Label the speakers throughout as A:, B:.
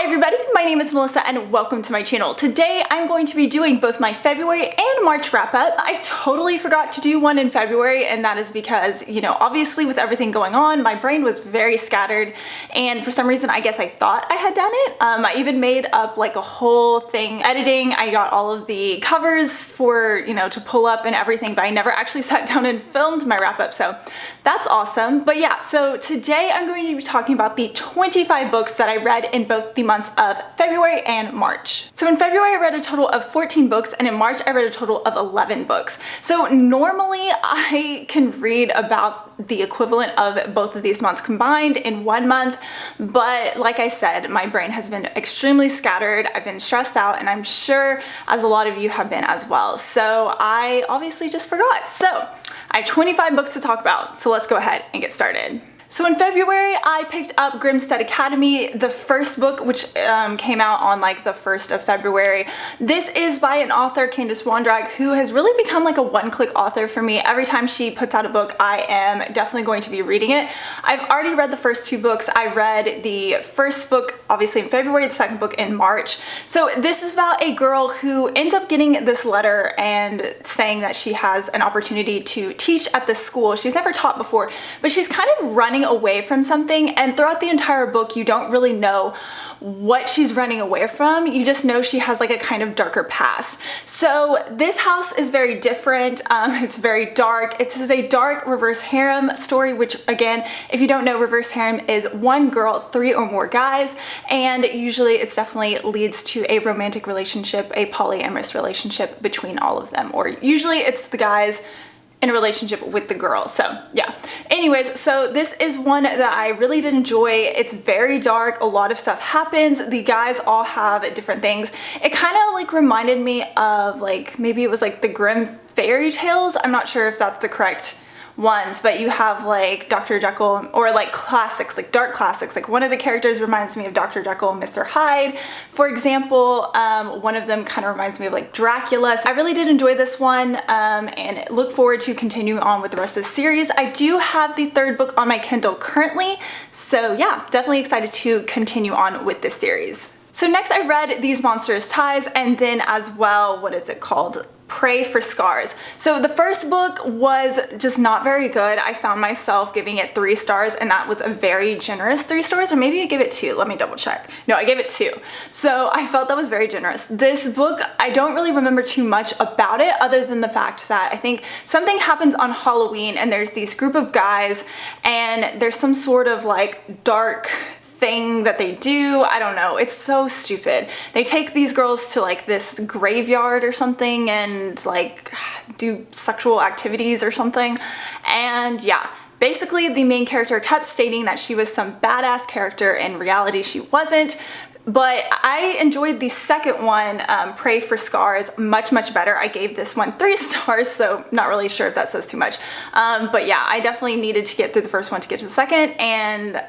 A: Hi everybody, my name is Melissa and welcome to my channel. Today I'm going to be doing both my February and March wrap up. I totally forgot to do one in February, and that is because, you know, obviously with everything going on, my brain was very scattered, and for some reason I guess I thought I had done it. I even made up like a whole thing editing. I got all of the covers for, you know, to pull up and everything, but I never actually sat down and filmed my wrap up, so that's awesome. But yeah, so today I'm going to be talking about the 25 books that I read in both the months of February and March. So in February I read a total of 14 books, and in March I read a total of 11 books. So normally I can read about the equivalent of both of these months combined in 1 month, but like I said, my brain has been extremely scattered. I've been stressed out, and I'm sure as a lot of you have been as well. So I obviously just forgot. So I have 25 books to talk about, so let's go ahead and get started. So in February, I picked up Grinstead Academy, the first book, which came out on like the 1st of February. This is by an author, Candace Wondrag, who has really become like a one-click author for me. Every time she puts out a book, I am definitely going to be reading it. I've already read the first 2 books. I read the first book, obviously in February, the second book in March. So this is about a girl who ends up getting this letter and saying that she has an opportunity to teach at this school. She's never taught before, but she's kind of running away from something, and throughout the entire book you don't really know what she's running away from. You just know she has like a kind of darker past. So this house is very different. It's very dark. It is a dark reverse harem story, which again, if you don't know, reverse harem is 1 girl, 3 or more guys, and usually it's definitely leads to a romantic relationship, a polyamorous relationship between all of them, or usually it's the guys in a relationship with the girl. So yeah, anyways, so this is one that I really did enjoy. It's very dark, a lot of stuff happens, the guys all have different things. It kind of like reminded me of like, maybe it was like the Grimm fairy tales. I'm not sure if that's the correct ones, but you have like Dr. Jekyll, or like classics, like dark classics. Like one of the characters reminds me of Dr. Jekyll and Mr. Hyde, for example. One of them kind of reminds me of like Dracula. So I really did enjoy this one, and look forward to continuing on with the rest of the series. I do have the 3rd book on my Kindle currently, so yeah, definitely excited to continue on with this series. So next I read These Monstrous Ties, and then as well, what is it called? Pray for Scars. So the first book was just not very good. I found myself giving it 3 stars, and that was a very generous 3 stars, or maybe I gave it 2. Let me double check. No, I gave it 2. So I felt that was very generous. This book, I don't really remember too much about it other than the fact that I think something happens on Halloween, and there's these group of guys, and there's some sort of like dark thing that they do. I don't know, it's so stupid. They take these girls to like this graveyard or something and like do sexual activities or something, and yeah, basically the main character kept stating that she was some badass character. In reality she wasn't. But I enjoyed the second one, Pray for Scars, much better. I gave this one 3 stars, so not really sure if that says too much. But yeah, I definitely needed to get through the first one to get to the second, and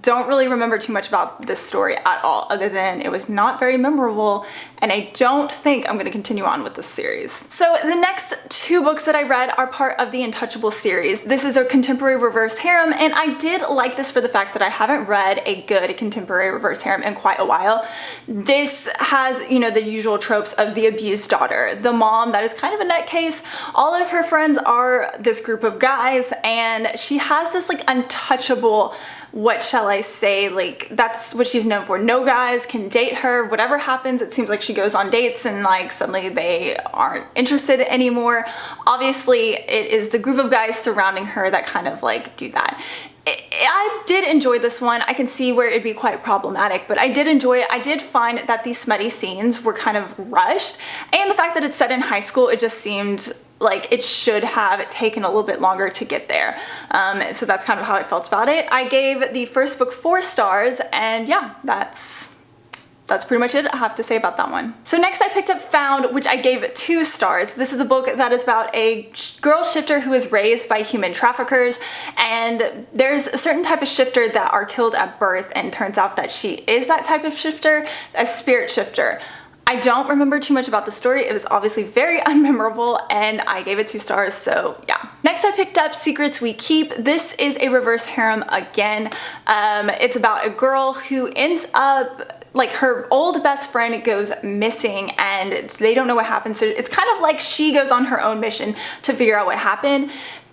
A: don't really remember too much about this story at all, other than it was not very memorable, and I don't think I'm going to continue on with this series. So the next 2 books that I read are part of the Intouchables series. This is a contemporary reverse harem, and I did like this for the fact that I haven't read a good contemporary reverse harem in quite a while. This has, you know, the usual tropes of the abused daughter, the mom that is kind of a nutcase. All of her friends are this group of guys, and she has this like untouchable, what shall I say, like that's what she's known for. No guys can date her. Whatever happens, it seems like she goes on dates and like suddenly they aren't interested anymore. Obviously it is the group of guys surrounding her that kind of like do that. I did enjoy this one. I can see where it'd be quite problematic, but I did enjoy it. I did find that these smutty scenes were kind of rushed, and the fact that it's set in high school, it just seemed like it should have taken a little bit longer to get there. So that's kind of how I felt about it. I gave the first book 4 stars, and yeah, that's pretty much it I have to say about that one. So next I picked up Found, which I gave 2 stars. This is a book that is about a girl shifter who is raised by human traffickers, and there's a certain type of shifter that are killed at birth, and turns out that she is that type of shifter, a spirit shifter. I don't remember too much about the story. It was obviously very unmemorable, and I gave it 2 stars, so yeah. Next I picked up Secrets We Keep. This is a reverse harem again. It's about a girl who ends up like her old best friend goes missing and they don't know what happened. So it's kind of like she goes on her own mission to figure out what happened.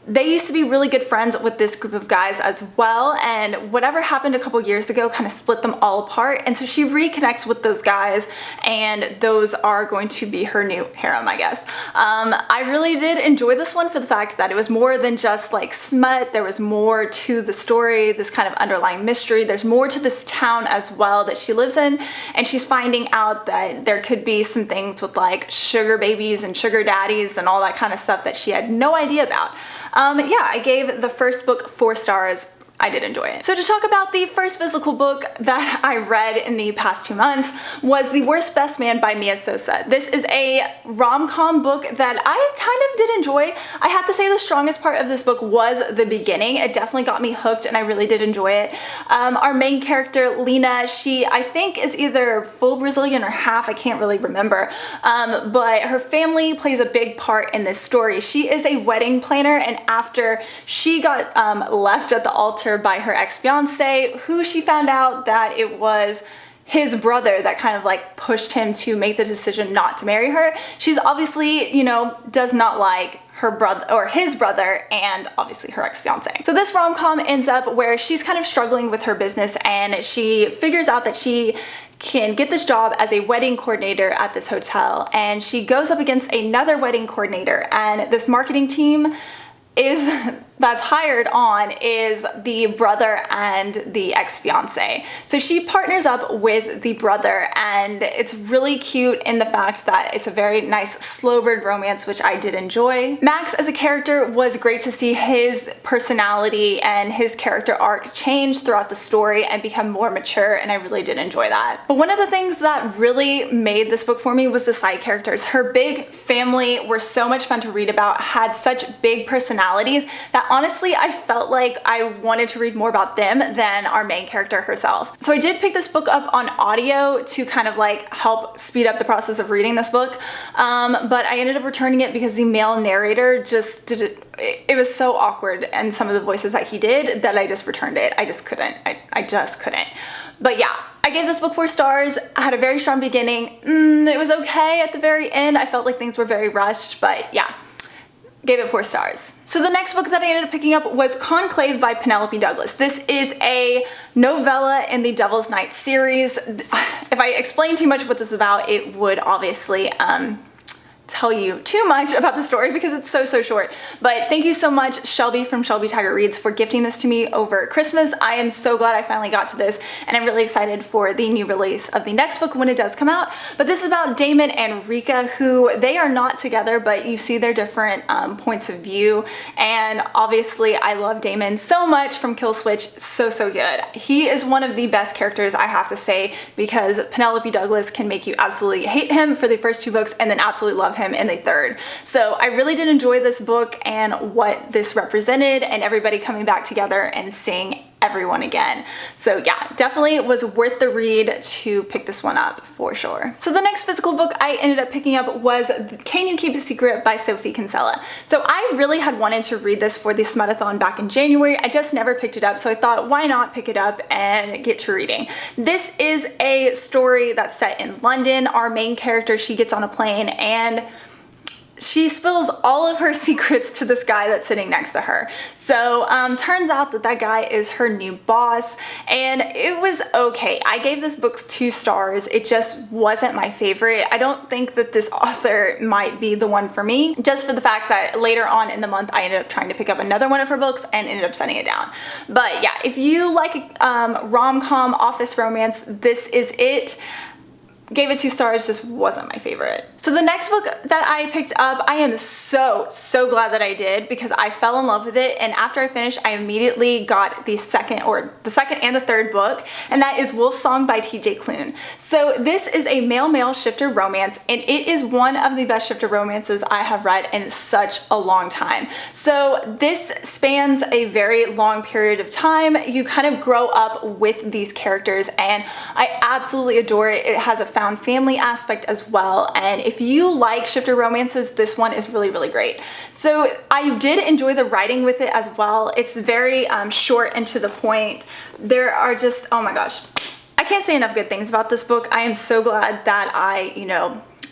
A: They used to be really good friends with this group of guys as well, and whatever happened a couple years ago kind of split them all apart, and so she reconnects with those guys, and those are going to be her new harem, I guess. I really did enjoy this one for the fact that it was more than just like smut. There was more to the story, this kind of underlying mystery. There's more to this town as well that she lives in, and she's finding out that there could be some things with like sugar babies and sugar daddies and all that kind of stuff that she had no idea about. Yeah, I gave the first book 4 stars. I did enjoy it. So to talk about the first physical book that I read in the past 2 months was The Worst Best Man by Mia Sosa. This is a rom-com book that I kind of did enjoy. I have to say the strongest part of this book was the beginning. It definitely got me hooked and I really did enjoy it. Our main character, Lena, she I think is either full Brazilian or half, I can't really remember, but her family plays a big part in this story. She is a wedding planner, and after she got left at the altar by her ex-fiance, who she found out that it was his brother that kind of like pushed him to make the decision not to marry her. She's obviously, you know, does not like her brother or his brother and obviously her ex-fiance. So this rom-com ends up where she's kind of struggling with her business, and she figures out that she can get this job as a wedding coordinator at this hotel, and she goes up against another wedding coordinator, and this marketing team that's hired on is the brother and the ex-fiance. So she partners up with the brother, and it's really cute in the fact that it's a very nice slow burn romance, which I did enjoy. Max as a character was great to see his personality and his character arc change throughout the story and become more mature, and I really did enjoy that. But one of the things that really made this book for me was the side characters. Her big family were so much fun to read about, had such big personalities that honestly, I felt like I wanted to read more about them than our main character herself. So I did pick this book up on audio to kind of like help speed up the process of reading this book, but I ended up returning it because the male narrator just did it was so awkward, and some of the voices that he did, that I just returned it. I just couldn't. I just couldn't. But yeah, I gave this book 4 stars. I had a very strong beginning. It was okay at the very end. I felt like things were very rushed, but yeah. Gave it 4 stars. So the next book that I ended up picking up was Conclave by Penelope Douglas. This is a novella in the Devil's Night series. If I explain too much what this is about, it would obviously tell you too much about the story because it's so short. But thank you so much, Shelby from Shelby Tiger Reads, for gifting this to me over Christmas. I am so glad I finally got to this, and I'm really excited for the new release of the next book when it does come out. But this is about Damon and Rika, who they are not together, but you see their different points of view. And obviously I love Damon so much from Kill Switch. So good. He is one of the best characters, I have to say, because Penelope Douglas can make you absolutely hate him for the first 2 books and then absolutely love him in the 3rd. So I really did enjoy this book and what this represented, and everybody coming back together and seeing everyone again. So yeah, definitely was worth the read to pick this one up for sure. So the next physical book I ended up picking up was Can You Keep a Secret by Sophie Kinsella. So I really had wanted to read this for the Smutathon back in January. I just never picked it up, so I thought why not pick it up and get to reading. This is a story that's set in London. Our main character, she gets on a plane and she spills all of her secrets to this guy that's sitting next to her. So turns out that that guy is her new boss, and it was okay. I gave this book 2 stars. It just wasn't my favorite. I don't think that this author might be the one for me, just for the fact that later on in the month I ended up trying to pick up another one of her books and ended up setting it down. But yeah, if you like rom-com office romance, this is it. Gave it 2 stars, just wasn't my favorite. So the next book that I picked up, I am so glad that I did, because I fell in love with it, and after I finished, I immediately got the second and the 3rd book, and that is Wolf Song by TJ Klune. So this is a male-male shifter romance, and it is one of the best shifter romances I have read in such a long time. So this spans a very long period of time. You kind of grow up with these characters, and I absolutely adore it. It has a found family aspect as well, and if you like shifter romances, this one is really great. So I did enjoy the writing with it as well. It's very short and to the point. There are just, oh my gosh, I can't say enough good things about this book. I am so glad that I,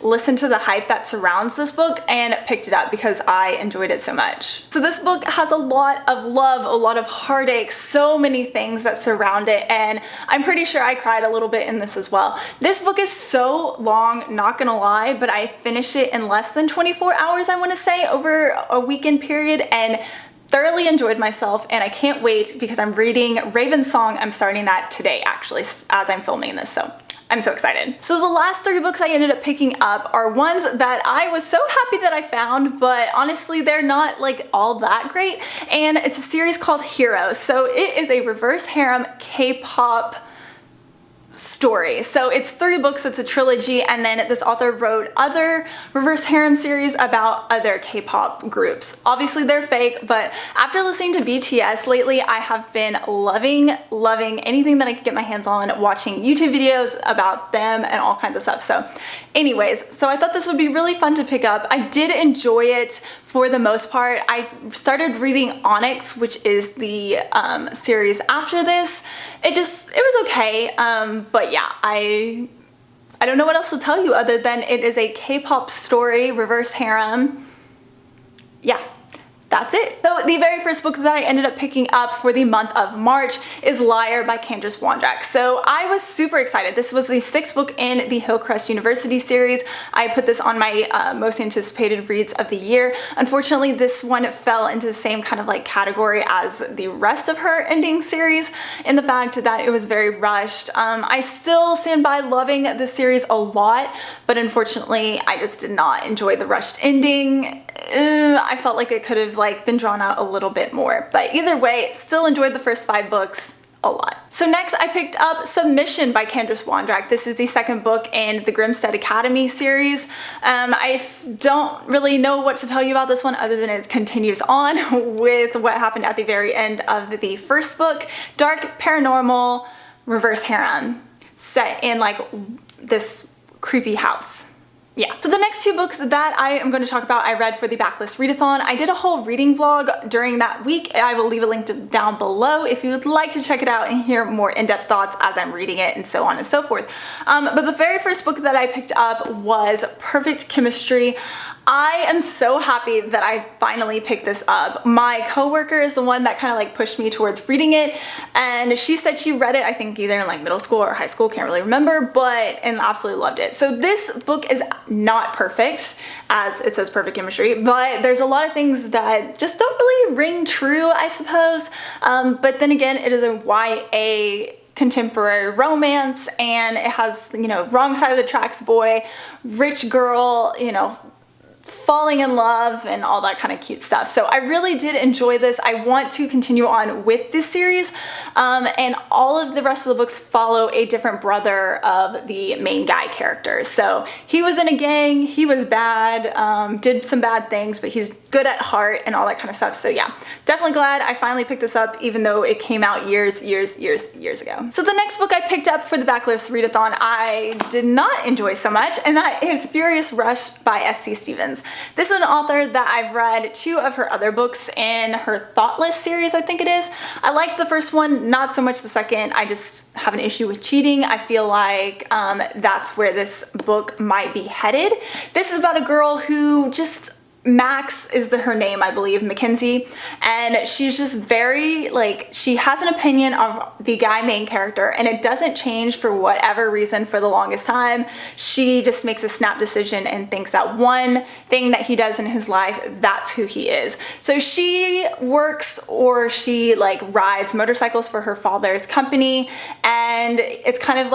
A: listened to the hype that surrounds this book and picked it up because I enjoyed it so much. So this book has a lot of love, a lot of heartache, so many things that surround it, and I'm pretty sure I cried a little bit in this as well. This book is so long, not gonna lie, but I finished it in less than 24 hours, I wanna say, over a weekend period, and thoroughly enjoyed myself, and I can't wait because I'm reading Raven's Song. I'm starting that today, actually, as I'm filming this, so I'm so excited. So the last 3 books I ended up picking up are ones that I was so happy that I found, but honestly they're not like all that great, and it's a series called Hero. So it is a reverse harem K-pop story. So it's 3 books, it's a trilogy, and then this author wrote other reverse harem series about other K-pop groups. Obviously they're fake, but after listening to BTS lately, I have been loving anything that I could get my hands on, watching YouTube videos about them and all kinds of stuff. So anyways, so I thought this would be really fun to pick up. I did enjoy it for the most part. I started reading Onyx, which is the series after this. It was okay, but yeah, I don't know what else to tell you other than it is a K-pop story, reverse harem. Yeah. That's it. So the very first book that I ended up picking up for the month of March is Liar by Candace Wondrak. So I was super excited. This was the 6th book in the Hillcrest University series. I put this on my most anticipated reads of the year. Unfortunately, this one fell into the same kind of like category as the rest of her ending series in the fact that it was very rushed. I still stand by loving this series a lot, but unfortunately I just did not enjoy the rushed ending. I felt like it could have been drawn out a little bit more, but either way, still enjoyed the first 5 books a lot. So next I picked up Submission by Candace Wondrak. This is the 2nd book in the Grinstead Academy series. I don't really know what to tell you about this one other than it continues on with what happened at the very end of the 1st book. Dark paranormal reverse harem set in this creepy house. Yeah. So the next 2 books that I am going to talk about I read for the Backlist Readathon. I did a whole reading vlog during that week. I will leave a link down below if you would like to check it out and hear more in-depth thoughts as I'm reading it and so on and so forth. But the very first book that I picked up was Perfect Chemistry. I am so happy that I finally picked this up. My coworker is the one that kind of pushed me towards reading it, and she said she read it I think either in middle school or high school, can't really remember, and absolutely loved it. So this book is not perfect, as it says Perfect Chemistry, but there's a lot of things that just don't really ring true, I suppose. But then again, it is a YA contemporary romance, and it has, wrong side of the tracks boy, rich girl, falling in love and all that kind of cute stuff. So I really did enjoy this. I want to continue on with this series, and all of the rest of the books follow a different brother of the main guy character. So he was in a gang, he was bad, did some bad things, but he's good at heart and all that kind of stuff. So yeah, definitely glad I finally picked this up, even though it came out years ago. So the next book I picked up for the Backlist Readathon I did not enjoy so much, and that is Furious Rush by S.C. Stevens. This is an author that I've read 2 of her other books in her Thoughtless series, I think it is. I liked the first one, not so much the second. I just have an issue with cheating. I feel like that's where this book might be headed. This is about a girl who just Max is her name, I believe, Mackenzie, and she's just very, she has an opinion of the guy main character, and it doesn't change for whatever reason for the longest time. She just makes a snap decision and thinks that one thing that he does in his life, that's who he is. So she works, or she rides motorcycles for her father's company, and it's kind of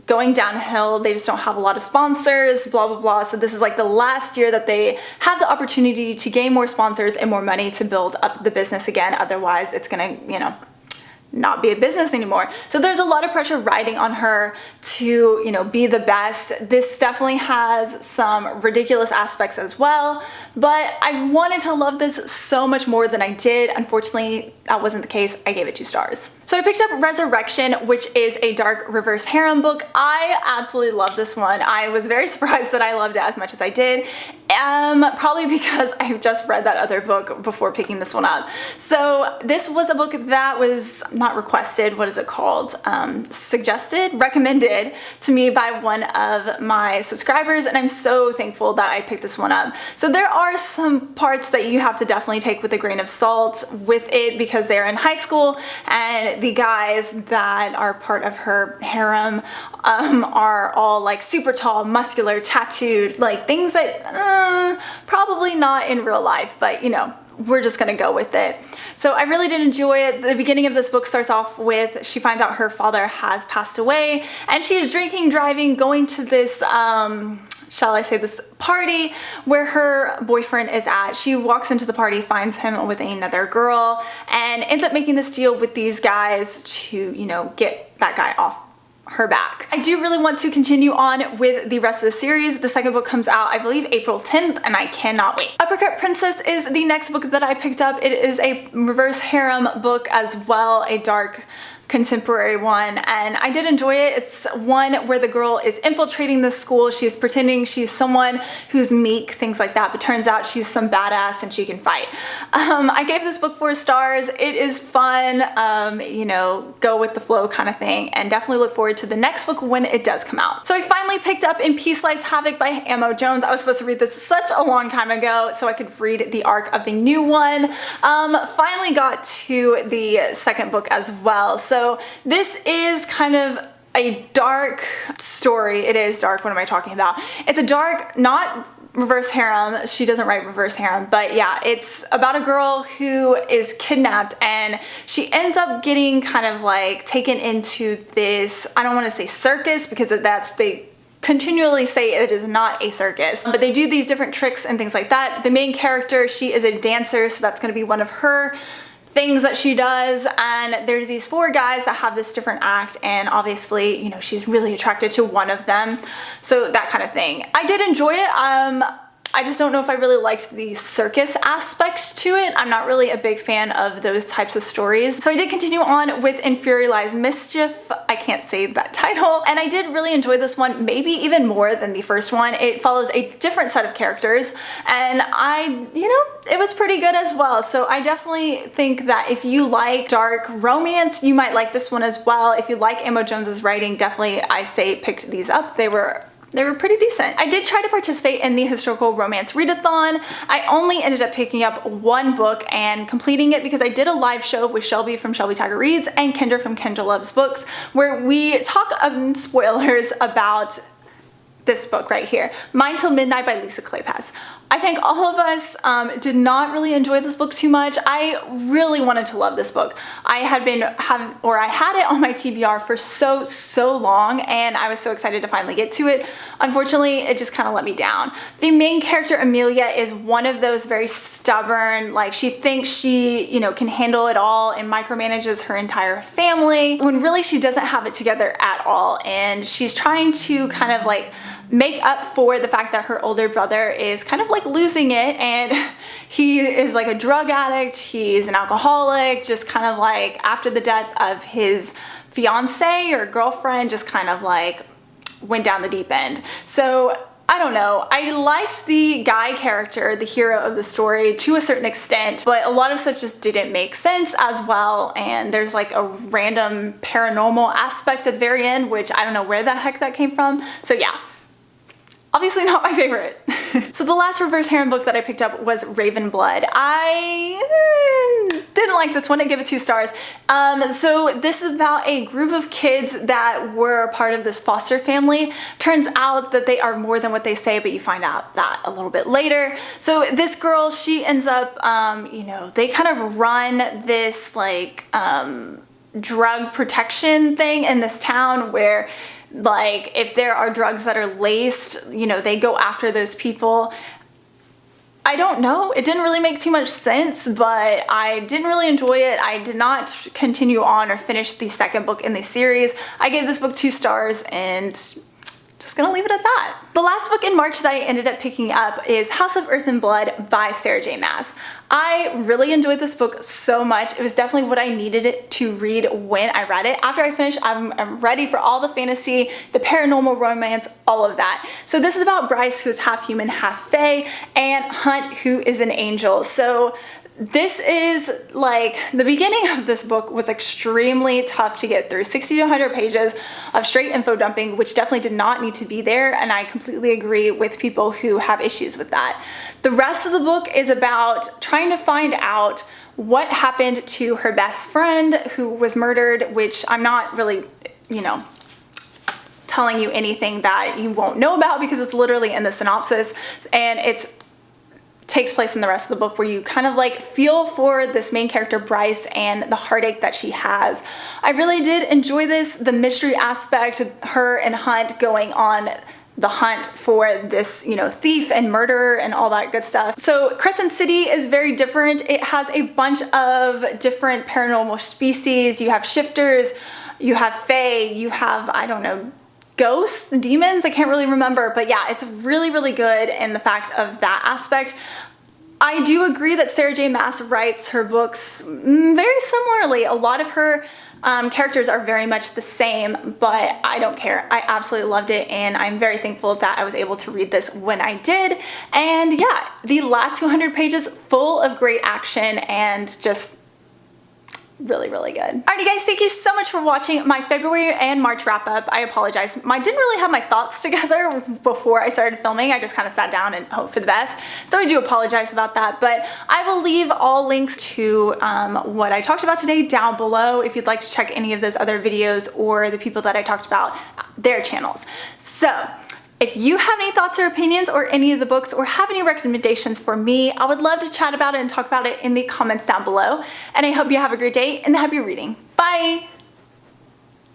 A: going downhill. They just don't have a lot of sponsors, blah, blah, blah. So this is the last year that they have the opportunity to gain more sponsors and more money to build up the business again. Otherwise, it's gonna, not be a business anymore. So there's a lot of pressure riding on her to, be the best. This definitely has some ridiculous aspects as well, but I wanted to love this so much more than I did. Unfortunately, that wasn't the case. I gave it 2 stars. So I picked up Resurrection, which is a dark reverse harem book. I absolutely love this one. I was very surprised that I loved it as much as I did. Probably because I've just read that other book before picking this one up. So this was a book that was not requested, what is it called? Recommended to me by one of my subscribers, and I'm so thankful that I picked this one up. So there are some parts that you have to definitely take with a grain of salt with it because they're in high school and the guys that are part of her harem are all like super tall, muscular, tattooed, like things that probably not in real life, but you know, we're just gonna go with it. So I really did enjoy it. The beginning of this book starts off with she finds out her father has passed away and she's drinking, driving, going to this shall I say this party where her boyfriend is at. She walks into the party, finds him with another girl, and ends up making this deal with these guys to, you know, get that guy off her back. I do really want to continue on with the rest of the series. The second book comes out, I believe, April 10th, and I cannot wait. Uppercut Princess is the next book that I picked up. It is a reverse harem book as well, a dark contemporary one, and I did enjoy it. It's one where the girl is infiltrating the school. She's pretending she's someone who's meek, things like that, but turns out she's some badass and she can fight. I gave this book 4 stars. It is fun, you know, go with the flow kind of thing, and definitely look forward to the next book when it does come out. So I finally picked up In Peace Lies Havoc by Amo Jones. I was supposed to read this such a long time ago so I could read the arc of the new one. Finally got to the second book as well. So this is kind of a dark story. It is dark. What am I talking about? It's a dark, not reverse harem. She doesn't write reverse harem, but yeah, it's about a girl who is kidnapped and she ends up getting kind of like taken into this, I don't want to say circus because they continually say it is not a circus, but they do these different tricks and things like that. The main character, she is a dancer, so that's going to be one of her things that she does, and there's these 4 guys that have this different act, and obviously, you know, she's really attracted to one of them, so that kind of thing. I did enjoy it. I just don't know if I really liked the circus aspect to it. I'm not really a big fan of those types of stories. So I did continue on with In Fury Lies Mischief. I can't say that title. And I did really enjoy this one, maybe even more than the first one. It follows a different set of characters, and it was pretty good as well. So I definitely think that if you like dark romance, you might like this one as well. If you like Amo Jones's writing, definitely I say pick these up. They were pretty decent. I did try to participate in the historical romance readathon. I only ended up picking up 1 book and completing it because I did a live show with Shelby from Shelby Tiger Reads and Kendra from Kendra Loves Books, where we talk spoilers about this book right here, Mine Till Midnight by Lisa Kleypas. I think all of us did not really enjoy this book too much. I really wanted to love this book. I had it on my TBR for so long, and I was so excited to finally get to it. Unfortunately, it just kind of let me down. The main character, Amelia, is one of those very stubborn, like she thinks she, you know, can handle it all and micromanages her entire family, when really she doesn't have it together at all, and she's trying to kind of like make up for the fact that her older brother is kind of like losing it, and he is like a drug addict, he's an alcoholic, just kind of like after the death of his fiance or girlfriend, just kind of like went down the deep end. So I don't know, I liked the guy character, the hero of the story, to a certain extent, but a lot of stuff just didn't make sense as well, and there's like a random paranormal aspect at the very end, which I don't know where the heck that came from. So yeah, obviously not my favorite. So the last reverse harem book that I picked up was Raven Blood. I didn't like this one. I give it 2 stars. So this is about a group of kids that were part of this foster family. Turns out that they are more than what they say, but you find out that a little bit later. So this girl, she ends up, they kind of run this like drug protection thing in this town where, like, if there are drugs that are laced, you know, they go after those people. I don't know, it didn't really make too much sense, but I didn't really enjoy it. I did not continue on or finish the second book in the series. I gave this book 2 stars and just gonna leave it at that. The last book in March that I ended up picking up is House of Earth and Blood by Sarah J. Maas. I really enjoyed this book so much. It was definitely what I needed it to read when I read it. After I finish, I'm ready for all the fantasy, the paranormal romance, all of that. So this is about Bryce, who is half human, half fae, and Hunt, who is an angel. So this is like, the beginning of this book was extremely tough to get through. 60 to 100 pages of straight info dumping, which definitely did not need to be there, and I completely agree with people who have issues with that. The rest of the book is about trying to find out what happened to her best friend who was murdered, which I'm not really, you know, telling you anything that you won't know about because it's literally in the synopsis, and it's takes place in the rest of the book, where you kind of like feel for this main character Bryce and the heartache that she has. I really did enjoy this, the mystery aspect, her and Hunt going on the hunt for this, you know, thief and murderer and all that good stuff. So Crescent City is very different. It has a bunch of different paranormal species. You have shifters, you have fae, you have, I don't know, ghosts, demons, I can't really remember, but yeah, it's really, really good in the fact of that aspect. I do agree that Sarah J. Maas writes her books very similarly. A lot of her characters are very much the same, but I don't care. I absolutely loved it, and I'm very thankful that I was able to read this when I did. And yeah, the last 200 pages full of great action and just really, really good. Alrighty guys, thank you so much for watching my February and March wrap up. I apologize. I didn't really have my thoughts together before I started filming. I just kind of sat down and hoped for the best. So I do apologize about that, but I will leave all links to what I talked about today down below if you'd like to check any of those other videos or the people that I talked about, their channels. So if you have any thoughts or opinions or any of the books, or have any recommendations for me, I would love to chat about it and talk about it in the comments down below. And I hope you have a great day and happy reading. Bye!